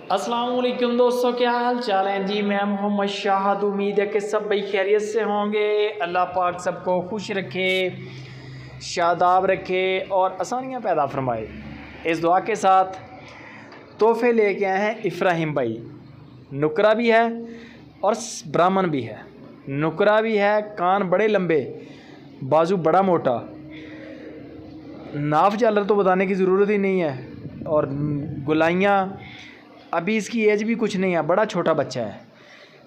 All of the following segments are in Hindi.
अस्सलाम वालेकुम दोस्तों, क्या हाल चाल है जी। मैं मोहम्मद शाहद, उम्मीद है कि सब भाई खैरियत से होंगे। अल्लाह पाक सबको खुश रखे, शादाब रखे और आसानियाँ पैदा फरमाए। इस दुआ के साथ तोहफे लेके आए हैं इफ्राहिम भाई। नुकरा भी है और ब्राह्मण भी है। नुकरा भी है, कान बड़े लंबे, बाजू बड़ा मोटा, नाफ झालर तो बताने की ज़रूरत ही नहीं है, और गुलाइयाँ। अभी इसकी एज भी कुछ नहीं है, बड़ा छोटा बच्चा है।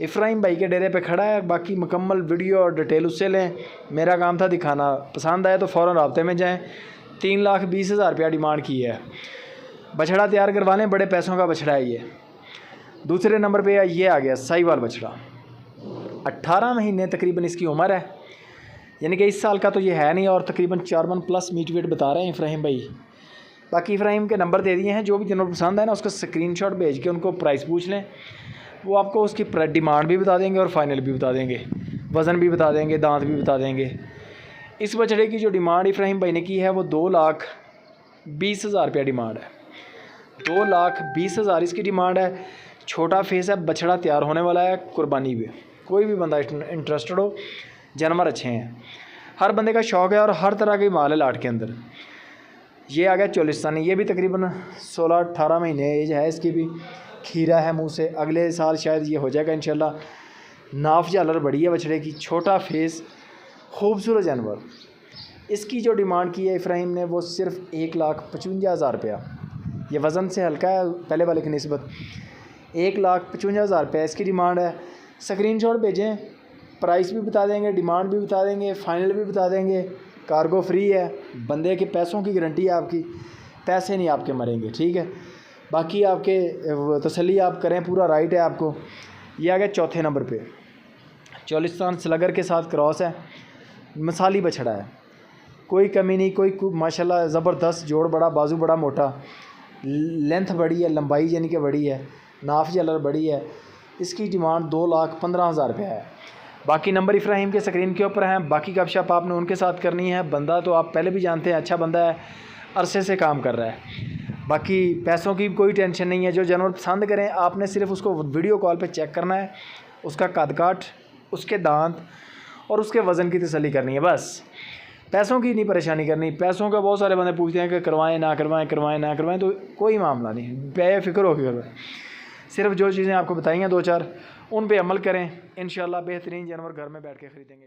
इफ्राहिम भाई के डेरे पे खड़ा है। बाकी मुकम्मल वीडियो और डिटेल उससे लें, मेरा काम था दिखाना। पसंद आए तो फ़ौरन राब्ते में जाएं। 3,20,000 रुपया डिमांड की है। बछड़ा तैयार करवा लें, बड़े पैसों का बछड़ा है ये। दूसरे नंबर पे ये आ गया साहिवाल बछड़ा। 18 महीने तकरीबन इसकी उम्र है, यानी कि इस साल का तो ये है नहीं, और तकरीबन 4 मन प्लस मीट वेट बता रहे हैं इफ्राहिम भाई। बाकी इफ्राहिम के नंबर दे दिए हैं, जो भी जिन्होंने पसंद है ना उसका स्क्रीनशॉट भेज के उनको प्राइस पूछ लें। वो आपको उसकी डिमांड भी बता देंगे और फाइनल भी बता देंगे, वज़न भी बता देंगे, दांत भी बता देंगे। इस बछड़े की जो डिमांड इफ्राहिम भाई ने की है वो 2,20,000 रुपया डिमांड है। 2,20,000 इसकी डिमांड है। छोटा फेस है, बछड़ा तैयार होने वाला है कुर्बानी पे। कोई भी बंदा इंटरेस्टेड हो, जानवर अच्छे हैं, हर बंदे का शौक़ है और हर तरह के माल है लाट के अंदर। ये आ गया चोलिस्तानी, ये भी तकरीबन 16-18 महीने एज है इसकी भी। खीरा है मुंह से, अगले साल शायद ये हो जाएगा इंशाल्लाह। नाफ झालर बड़ी है बछड़े की, छोटा फेस, खूबसूरत जानवर। इसकी जो डिमांड की है इफ्राहिम ने वो सिर्फ 1,55,000 रुपया। ये वज़न से हल्का है पहले वाले की निस्बत। 1,55,000 रुपया इसकी डिमांड है। स्क्रीनशॉट भेजें, प्राइस भी बता देंगे, डिमांड भी बता देंगे, फ़ाइनल भी बता देंगे। कार्गो फ्री है, बंदे के पैसों की गारंटी है आपकी, पैसे नहीं आपके मरेंगे, ठीक है। बाकी आपके तसल्ली आप करें, पूरा राइट है आपको। ये आ गया चौथे नंबर पे, चोलिस्तान स्लगर के साथ क्रॉस है, मिसाली बछड़ा है, कोई कमी नहीं, कोई माशाल्लाह ज़बरदस्त जोड़, बड़ा बाजू बड़ा मोटा, लेंथ बड़ी है, लंबाई यानी कि बड़ी है, नाफ झालर बड़ी है। इसकी डिमांड 2,15,000 रुपया है। बाकी नंबर इफ्राहिम के स्क्रीन के ऊपर हैं। बाकी गपशप आपने उनके साथ करनी है। बंदा तो आप पहले भी जानते हैं, अच्छा बंदा है, अरसे से काम कर रहा है। बाकी पैसों की कोई टेंशन नहीं है। जो जानवर पसंद करें आपने सिर्फ उसको वीडियो कॉल पे चेक करना है, उसका कद काठ, उसके दांत और उसके वज़न की तसल्ली करनी है, बस। पैसों की नहीं परेशानी करनी। पैसों का बहुत सारे बंदे पूछते हैं कि करवाएं ना करवाएं, करवाएं ना करवाएं, तो कोई मामला नहीं, बेफिक्र होकर करवाएं। सिर्फ जो चीज़ें आपको बताई हैं 2-4, उन पे अमल करें, इंशाल्लाह बेहतरीन जानवर घर में बैठ के ख़रीदेंगे।